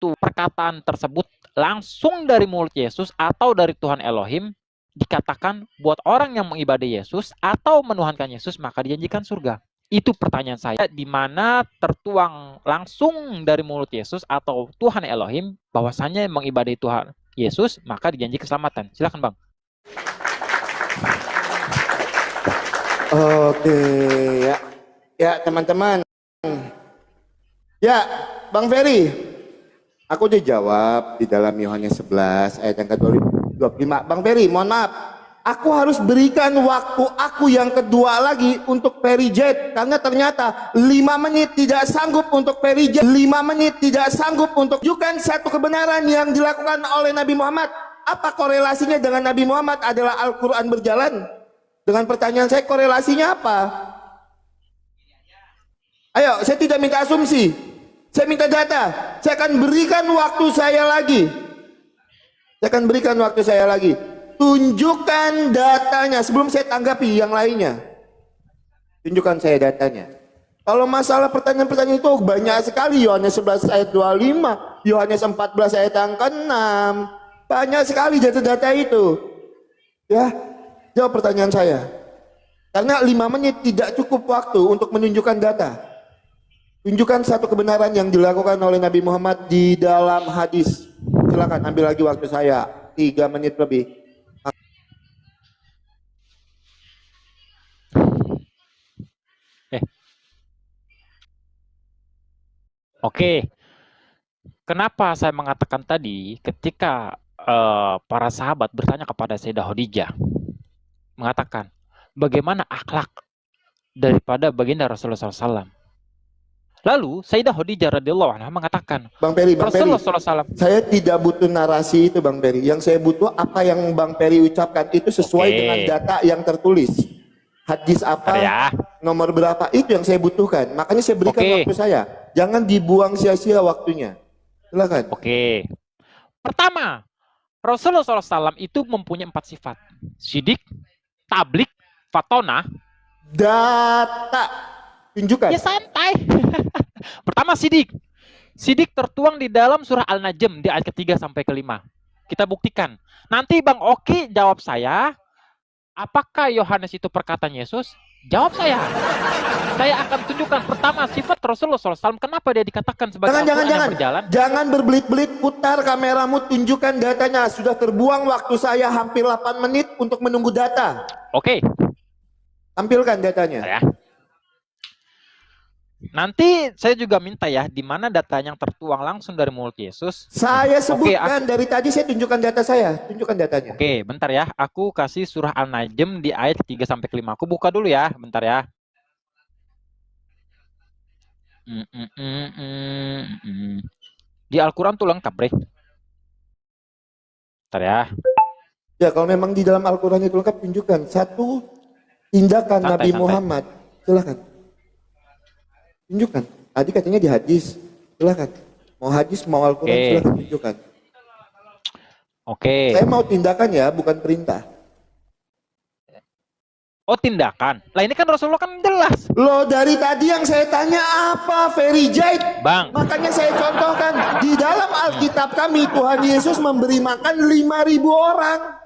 itu perkataan tersebut langsung dari mulut Yesus atau dari Tuhan Elohim, dikatakan buat orang yang mengibadai Yesus atau menuhankan Yesus maka dijanjikan surga. Itu pertanyaan saya, di mana tertuang langsung dari mulut Yesus atau Tuhan Elohim bahwasanya mengibadai Tuhan Yesus maka dijanji keselamatan. Silakan Bang. Oke, ya. Ya, teman-teman. Ya, Bang Ferry. Aku udah jawab di dalam Yohanes 11 ayat yang ke-25. Bang Ferry, mohon maaf. Aku harus berikan waktu aku yang kedua lagi untuk Ferry Jet. Karena ternyata 5 menit tidak sanggup untuk Ferry Jet. 5 menit tidak sanggup untuk tunjukkan satu kebenaran yang dilakukan oleh Nabi Muhammad. Apa korelasinya dengan Nabi Muhammad adalah Al-Quran berjalan? Dengan pertanyaan saya, korelasinya apa? Ayo, saya tidak minta asumsi. Saya minta data. Saya akan berikan waktu saya lagi. Saya akan berikan waktu saya lagi. Tunjukkan datanya sebelum saya tanggapi yang lainnya. Tunjukkan saya datanya. Kalau masalah pertanyaan-pertanyaan itu banyak sekali. Yohanes 11 ayat 25, Yohanes 14 ayat yang ke-6. Banyak sekali data-data itu. Ya, jawab pertanyaan saya. Karena 5 menit tidak cukup waktu untuk menunjukkan data. Tunjukkan satu kebenaran yang dilakukan oleh Nabi Muhammad di dalam hadis. Silakan ambil lagi waktu saya 3 menit lebih. Oke. Kenapa saya mengatakan tadi ketika para sahabat bertanya kepada Sayyidah Khadijah mengatakan bagaimana akhlak daripada baginda Rasulullah SAW. Lalu Sayyidah Khadijah radhiyallahu anha mengatakan, Bang Ferry, Rasulullah SAW. Saya tidak butuh narasi itu Bang Ferry. Yang saya butuh apa yang Bang Ferry ucapkan itu sesuai dengan data yang tertulis. Hadis apa, nomor berapa, itu yang saya butuhkan. Makanya saya berikan waktu saya. Jangan dibuang sia-sia waktunya. Silakan. Oke. Pertama, Rasulullah SAW itu mempunyai 4 sifat. Sidik, tablik, fatona. Data. Tunjukkan. Ya santai. Pertama sidik. Sidik tertuang di dalam surah Al-Najm di ayat ke-3 sampai ke-5. Kita buktikan. Nanti Bang Oki jawab saya, apakah Yohanes itu perkataan Yesus? Jawab saya. Saya akan tunjukkan pertama sifat Rasulullah SAW. Kenapa dia dikatakan sebagai Al-Quran yang berjalan? Jangan berbelit-belit, putar kameramu, tunjukkan datanya. Sudah terbuang waktu saya hampir 8 menit untuk menunggu data. Oke. Tampilkan datanya. Ya. Nanti saya juga minta ya, di mana data yang tertuang langsung dari mulut Yesus. Saya sebutkan dari tadi, saya tunjukkan data saya. Tunjukkan datanya. Oke, bentar ya. Aku kasih surah Al-Najm di ayat 3 sampai ke 5. Aku buka dulu ya, bentar ya. Di Al-Quran tuh lengkap, Bre. Bentar ya. Ya, kalau memang di dalam Al-Quran itu lengkap, tunjukkan satu tindakan Nabi Muhammad. Silakan. Tunjukkan. Tadi katanya di hadis. Silakan. Mau hadis, mau Al-Quran, silakan tunjukkan. Oke. Saya mau tindakan ya, bukan perintah. Oh, tindakan. Lah ini kan Rasulullah kan jelas. Loh, dari tadi yang saya tanya apa, Ferry Jait? Bang. Makanya saya contohkan. Di dalam Alkitab kami, Tuhan Yesus memberi makan 5.000 orang.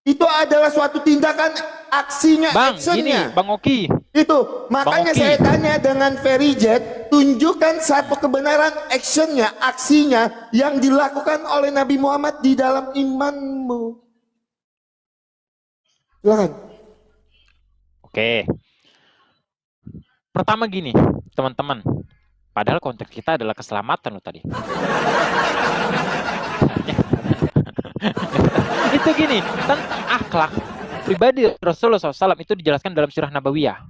Itu adalah suatu tindakan, aksinya, Bang, actionnya. Bang Oki. Itu, makanya saya tanya dengan Ferry Jet, tunjukkan satu kebenaran, actionnya, aksinya yang dilakukan oleh Nabi Muhammad di dalam imanmu. Silakan. Oke. Pertama gini, teman-teman. Padahal konteks kita adalah keselamatan loh tadi. Itu gini, tentang akhlak pribadi Rasulullah SAW itu dijelaskan dalam Sirah Nabawiyah.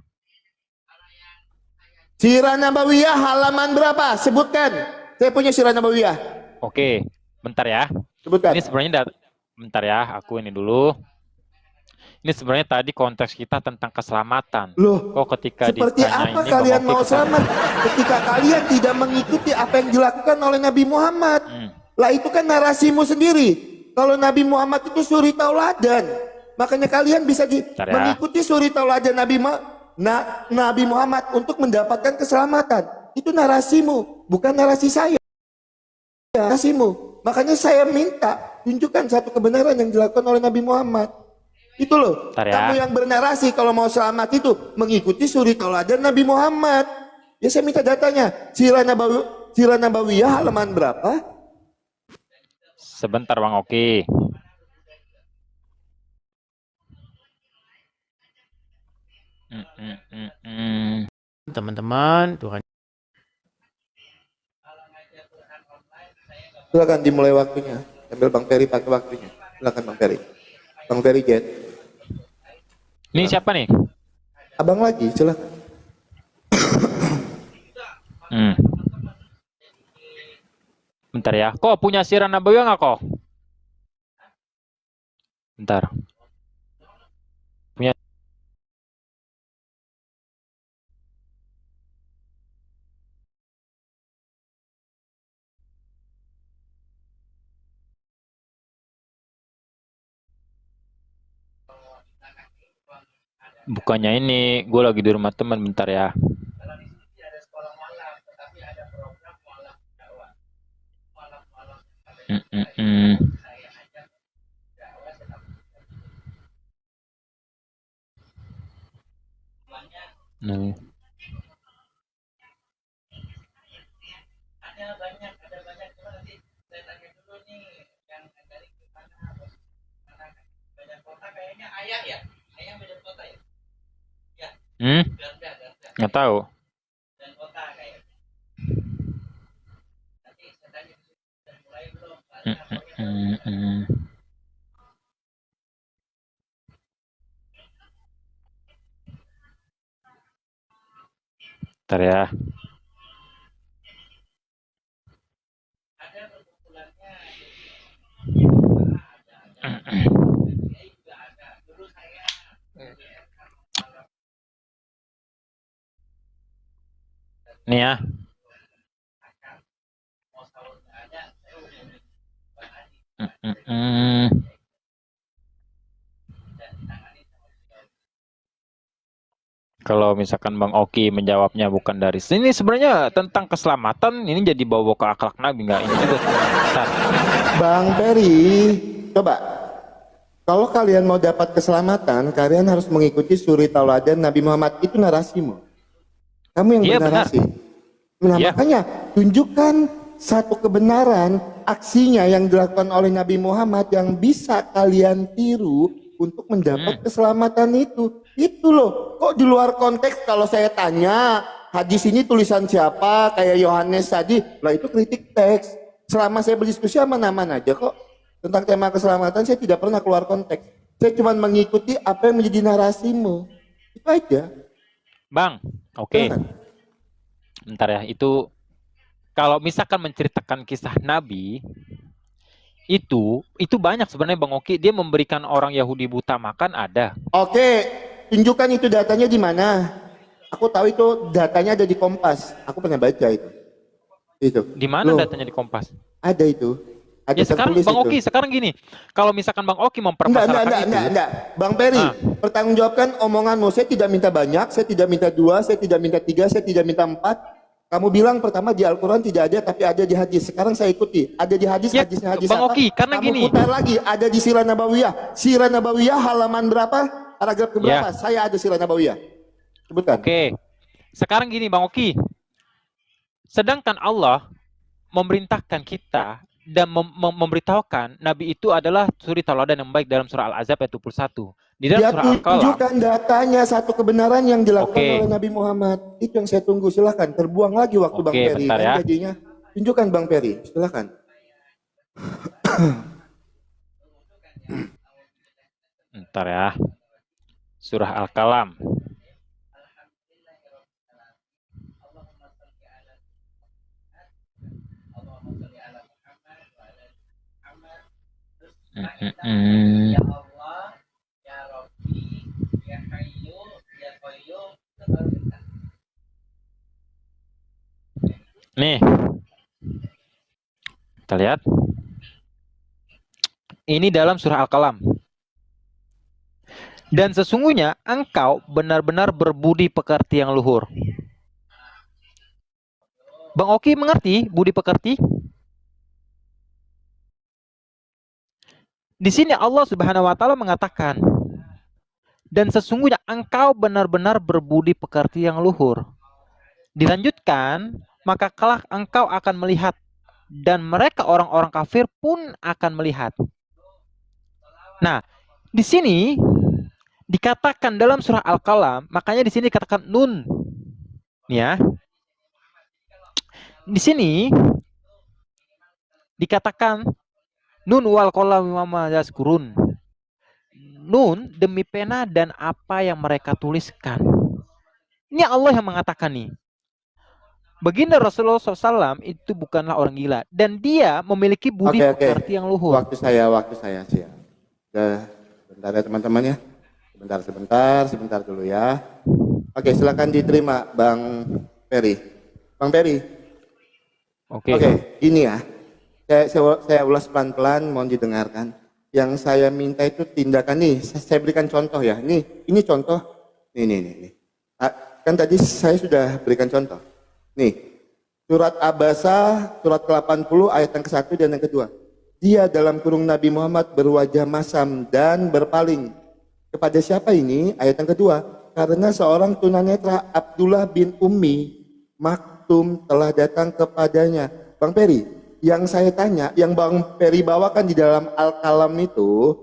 Sirah Nabawiyah halaman berapa? Sebutkan. Saya punya Sirah Nabawiyah. Oke, bentar ya. Sebutkan. Ini sebenarnya bentar ya, aku ini dulu. Ini sebenarnya tadi konteks kita tentang keselamatan. Loh, kok ketika seperti apa ini, kalian mau selamat ketika kalian tidak mengikuti apa yang dilakukan oleh Nabi Muhammad? Lah itu kan narasimu sendiri. Kalau Nabi Muhammad itu suri tauladan, makanya kalian bisa mengikuti suri tauladan Nabi Muhammad untuk mendapatkan keselamatan. Itu narasimu, bukan narasi saya. kasihmu. Makanya saya minta tunjukkan satu kebenaran yang dilakukan oleh Nabi Muhammad. Itu loh. Bentar ya. Kamu yang bernarasi kalau mau selamat itu mengikuti suri tauladan Nabi Muhammad. Ya saya minta datanya. Sirah Nabawiyah halaman berapa? Sebentar Bang Oki. Teman-teman, Tuhan. Silakan dimulai waktunya. Sambil Bang Ferry pakai waktunya. Silakan Bang Ferry. Bang Ferry Jet. Ini siapa nih? Abang lagi, silakan. Bentar ya. Kok punya sirah Nabawiyah nggak kok? Bentar. Punya. Bukannya ini, gue lagi di rumah teman, bentar ya. Nih. Nggak tahu. Bentar ya. Nih ya. Kalau misalkan Bang Oki menjawabnya bukan dari sini, sebenarnya tentang keselamatan ini jadi bawa ke akhlak Nabi nggak? Ini juga bentar. Bang Ferry, coba. Kalau kalian mau dapat keselamatan, kalian harus mengikuti suri tauladan Nabi Muhammad. Itu narasimu. Kamu yang Iya, bernarasi. Nah, Iya. makanya tunjukkan satu kebenaran aksinya yang dilakukan oleh Nabi Muhammad yang bisa kalian tiru untuk mendapat keselamatan itu. Itu loh. Kok di luar konteks kalau saya tanya hadis ini tulisan siapa kayak Yohanes tadi, lah itu kritik teks. Selama saya berdiskusi aman-aman aja kok. Tentang tema keselamatan saya tidak pernah keluar konteks. Saya cuma mengikuti apa yang menjadi narasimu. Itu aja. Bang, oke. Silakan. Bentar ya, itu kalau misalkan menceritakan kisah Nabi itu banyak sebenarnya Bang Oki. Dia memberikan orang Yahudi buta makan ada. Oke, tunjukkan itu datanya di mana. Aku tahu itu datanya ada di Kompas. Aku pernah baca itu. Itu. Di mana Loh, datanya di Kompas? ada itu. Ada Ya sekarang tertulis Bang itu. Oki, sekarang gini. Kalau misalkan Bang Oki mempermasalahkan itu, Enggak. Bang Peri, pertanggungjawabkan omonganmu. Saya tidak minta banyak, saya tidak minta 2, saya tidak minta 3, saya tidak minta 4. Kamu bilang pertama di Al-Quran tidak ada, tapi ada di hadis. Sekarang saya ikuti. Ada di hadis, ya, hadisnya hadis Bang apa? Oki, karena Kamu gini. putar lagi, ada di Sirah Nabawiyah. Sirah Nabawiyah halaman berapa? Paragraf keberapa? Ya. Saya ada Sirah Nabawiyah. Sebutkan. Oke. Sekarang gini Bang Oki. Sedangkan Allah memerintahkan kita dan memberitahukan Nabi itu adalah suri tauladan yang baik dalam surah Al-Azab ayat 21. Di dalam Dia surah Al-Qalam. tunjukkan datanya satu kebenaran yang dilakukan Oke. oleh Nabi Muhammad. Itu yang saya tunggu. Silahkan. Terbuang lagi waktu Oke, Bang Peri. bentar ya. Jadinya. Tunjukkan Bang Peri. Silahkan. Bentar ya. Surah Al-Qalam. Nih. Kita lihat. Ini dalam surah Al-Qalam. Dan sesungguhnya engkau benar-benar berbudi pekerti yang luhur. Bang Oki mengerti budi pekerti? Di sini Allah Subhanahu wa taala mengatakan, dan sesungguhnya engkau benar-benar berbudi pekerti yang luhur. Dilanjutkan, maka kelak engkau akan melihat, dan mereka orang-orang kafir pun akan melihat. Nah, di sini dikatakan dalam surah Al-Qalam, makanya di sini dikatakan nun. Ya. Di sini dikatakan nun wal qalami wama yazkurun. Nun demi pena dan apa yang mereka tuliskan. Ini Allah yang mengatakan nih. Baginda Rasulullah SAW itu bukanlah orang gila. Dan dia memiliki budi pekerti yang luhur. Waktu saya siap. Bentar ya teman-teman ya. Sebentar dulu ya. Oke, silakan diterima Bang Peri. Bang Peri. Oke, ini ya. Saya ulas pelan-pelan, mohon didengarkan. Yang saya minta itu tindakan nih, saya berikan contoh ya. Ini contoh. Nih. Kan tadi saya sudah berikan contoh. Nih, surat Abasa, surat ke-80 ayat yang ke-1 dan yang kedua. Dia dalam kurung Nabi Muhammad berwajah masam dan berpaling. Kepada siapa ini? Ayat yang kedua. Karena seorang tunanetra Abdullah bin Ummi Maktum telah datang kepadanya. Bang Peri, yang saya tanya, yang Bang Peri bawakan di dalam Al-Qalam itu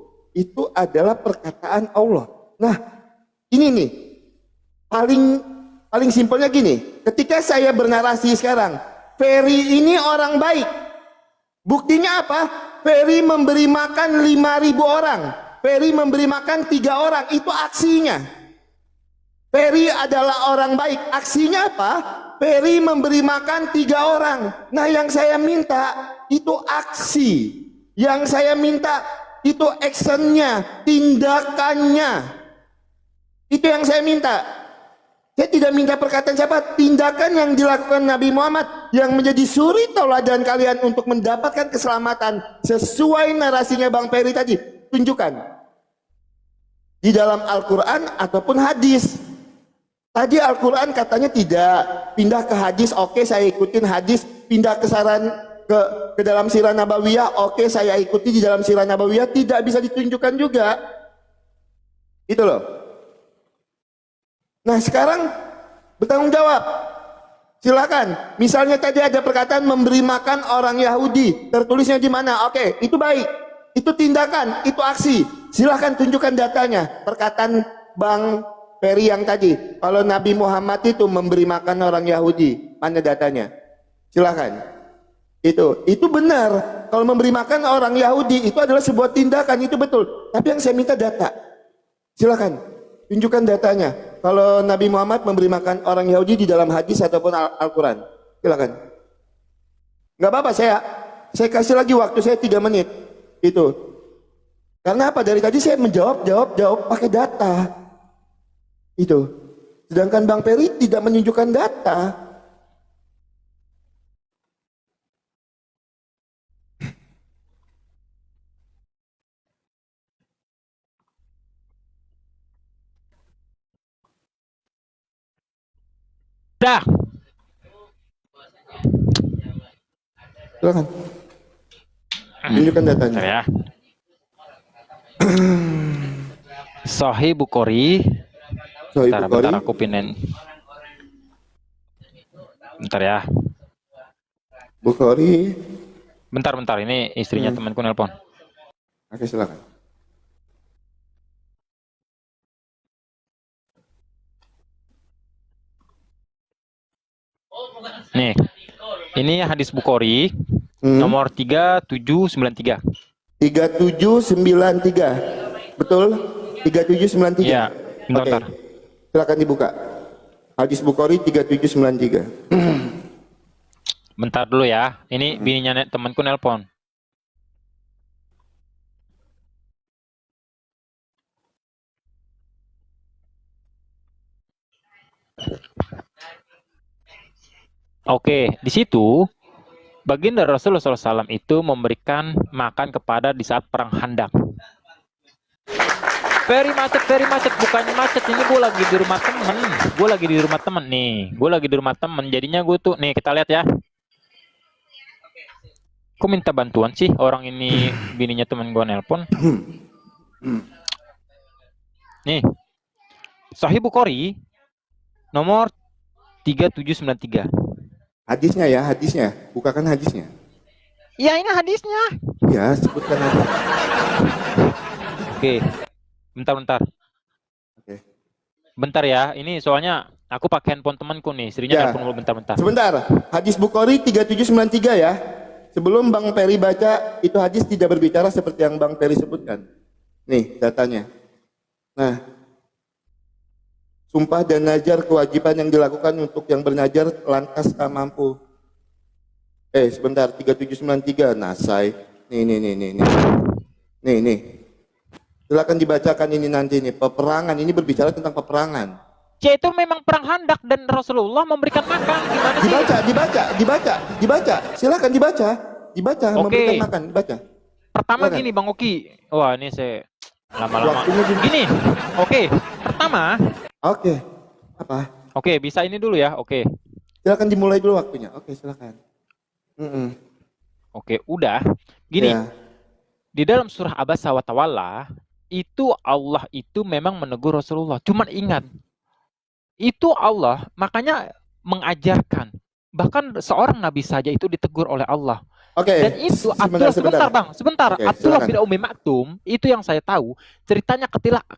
adalah perkataan Allah. Nah, ini nih, paling simpelnya gini, ketika saya bernarasi sekarang, Peri ini orang baik. Buktinya apa? Peri memberi makan 5.000 orang. Peri memberi makan 3 orang, itu aksinya. Peri adalah orang baik, aksinya apa? Peri memberi makan 3 orang. Nah, yang saya minta itu aksi. Yang saya minta itu actionnya, tindakannya. Itu yang saya minta. Saya tidak minta perkataan siapa, tindakan yang dilakukan Nabi Muhammad yang menjadi suri tauladan kalian untuk mendapatkan keselamatan sesuai narasinya Bang Peri tadi. Tunjukkan di dalam Al-Quran ataupun hadis. Tadi Al-Quran katanya tidak, pindah ke hadis, oke saya ikutin hadis, pindah ke saran ke dalam sirah nabawiyah, oke saya ikuti di dalam sirah nabawiyah, tidak bisa ditunjukkan juga. Itu loh. Nah, sekarang bertanggung jawab. Silakan. Misalnya tadi ada perkataan memberi makan orang Yahudi, tertulisnya di mana? Oke, itu baik. Itu tindakan, itu aksi. Silakan tunjukkan datanya. Perkataan Bang Peri yang tadi, kalau Nabi Muhammad itu memberi makan orang Yahudi, mana datanya? Silakan. Itu benar. Kalau memberi makan orang Yahudi itu adalah sebuah tindakan, itu betul. Tapi yang saya minta data. Silakan, tunjukkan datanya. Kalau Nabi Muhammad memberi makan orang Yahudi di dalam hadis ataupun Al-Quran, silakan. Nggak apa-apa, saya kasih lagi waktu saya 3 menit. Itu. Karena apa? Dari tadi saya menjawab pakai data. Itu. Sedangkan Bang Peri tidak menunjukkan data. Dah. Silakan. Tunjukkan datanya. Ya. Sahih Bukhari. Bentar aku pinin. Bentar ya. Bukhari. Bentar, ini istrinya temanku nelpon. Oke, silakan. Nih, ini hadis Bukhari nomor 3793. 3793. Betul? 3793. Iya, bentar. Okay. Silakan dibuka. Hadis Bukhari 3793. Bentar dulu ya. Ini bininya temanku nelpon. Oke, di situ baginda Rasulullah SAW itu memberikan makan kepada di saat perang Khandaq. Very macet, bukannya macet, ini gue lagi di rumah temen. Jadinya gue tuh, nih kita lihat ya. Kok minta bantuan sih orang ini, bininya temen gue nelpon. Nih, Sahih Bukhari nomor 3793. Hadisnya ya, hadisnya. Bukakan hadisnya. Ya, ini hadisnya. Ya, sebutkan aja. Oke. Bentar. Oke. Bentar ya. Ini soalnya aku pakai handphone temanku nih. Istrinya Ya. nelpon dulu, bentar. Sebentar. Hadis Bukhari 3793 ya. Sebelum Bang Peri baca, itu hadis tidak berbicara seperti yang Bang Peri sebutkan. Nih datanya. Nah, sumpah dan nazar kewajiban yang dilakukan untuk yang bernazar lantas tak mampu. Sebentar, 3793 Nasai. Nih. Silakan dibacakan ini nanti nih. Peperangan ini berbicara tentang peperangan. Itu memang perang Handak dan Rasulullah memberikan makan. Gimana sih? Dibaca. Silakan dibaca. Oke. Memberikan makan, dibaca. Pertama Silakan. gini Bang Oki. Wah, ini saya lama-lama. Waktunya Gini. Oke. Pertama. Oke. Apa? Oke, bisa ini dulu ya. Oke. Silakan dimulai dulu waktunya. Oke, silakan. Oke, udah. Gini. Ya. Di dalam surah Abasa wa Tawalla itu Allah itu memang menegur Rasulullah. Cuman ingat, itu Allah makanya mengajarkan. Bahkan seorang nabi saja itu ditegur oleh Allah. Oke. Dan itu sebentar Bang, sebentar. Oke, Abdullah silakan. bin Ummi Maktum itu yang saya tahu ceritanya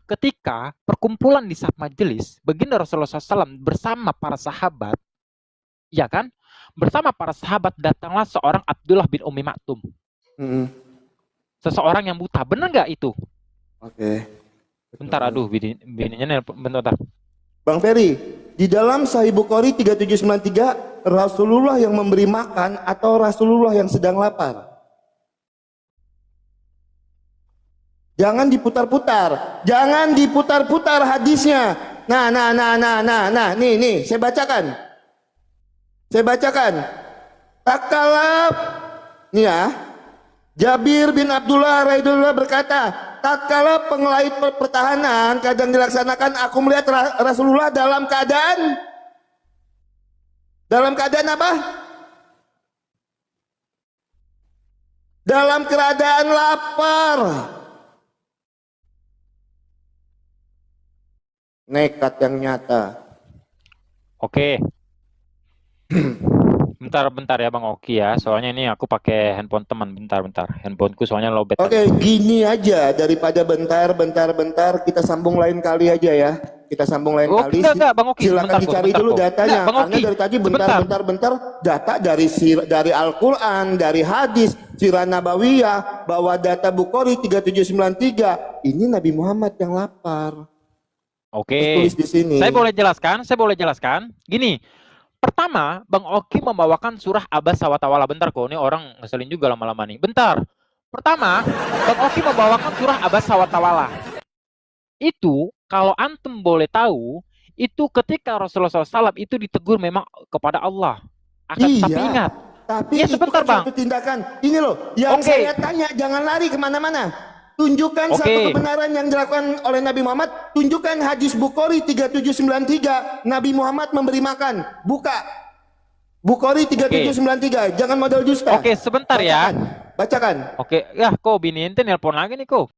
ketika perkumpulan di saat majelis, baginda Rasulullah SAW bersama para sahabat, ya kan? Bersama para sahabat datanglah seorang Abdullah bin Ummi Maktum. Seseorang yang buta, benar nggak itu? Oke. Bentar, aduh, bininya nelpon, bentar. Bang Ferry, di dalam Sahih Bukhari 3793 Rasulullah yang memberi makan atau Rasulullah yang sedang lapar? Jangan diputar-putar. Jangan diputar-putar hadisnya. Nah, nih, saya bacakan. Tatkala nih ya, Jabir bin Abdullah radhiyallahu berkata, tatkala pengelait pertahanan kadang dilaksanakan, aku melihat Rasulullah dalam keadaan apa? Dalam keadaan lapar. Nekat yang nyata. Oke. Bentar ya Bang Oki ya. Soalnya ini aku pakai handphone teman. Bentar. Handphoneku soalnya lowbat. Oke, gini aja daripada bentar, kita sambung lain kali aja ya. Kita sambung lain kali. Enggak, Bang Oki. Silakan dicari dulu datanya. Karena dari tadi bentar, data dari Al-Quran, dari hadis, Sirah Nabawiyah, bahwa data Bukhari 3793 ini Nabi Muhammad yang lapar. Oke. Tulis di sini. Saya boleh jelaskan. Gini. Pertama, Bang Oki membawakan surah Abasa wa Tawalla. Bentar kok, ini orang ngeselin juga lama-lama nih. Bentar. Pertama, Bang Oki membawakan surah Abasa wa Tawalla. Itu, kalau antum boleh tahu, itu ketika Rasulullah SAW itu ditegur memang kepada Allah. Tapi ingat. Tapi ya, itu sebentar, kan Bang. satu tindakan. Ini loh, yang saya tanya, jangan lari kemana-mana. Tunjukkan satu kebenaran yang dilakukan oleh Nabi Muhammad. Tunjukkan hadis Bukhari 3793. Nabi Muhammad memberi makan. Buka Bukhari 3793. Jangan modal dusta. Oke, sebentar ya. Bacakan. Oke, ya kok bini ente nelpon lagi nih kok.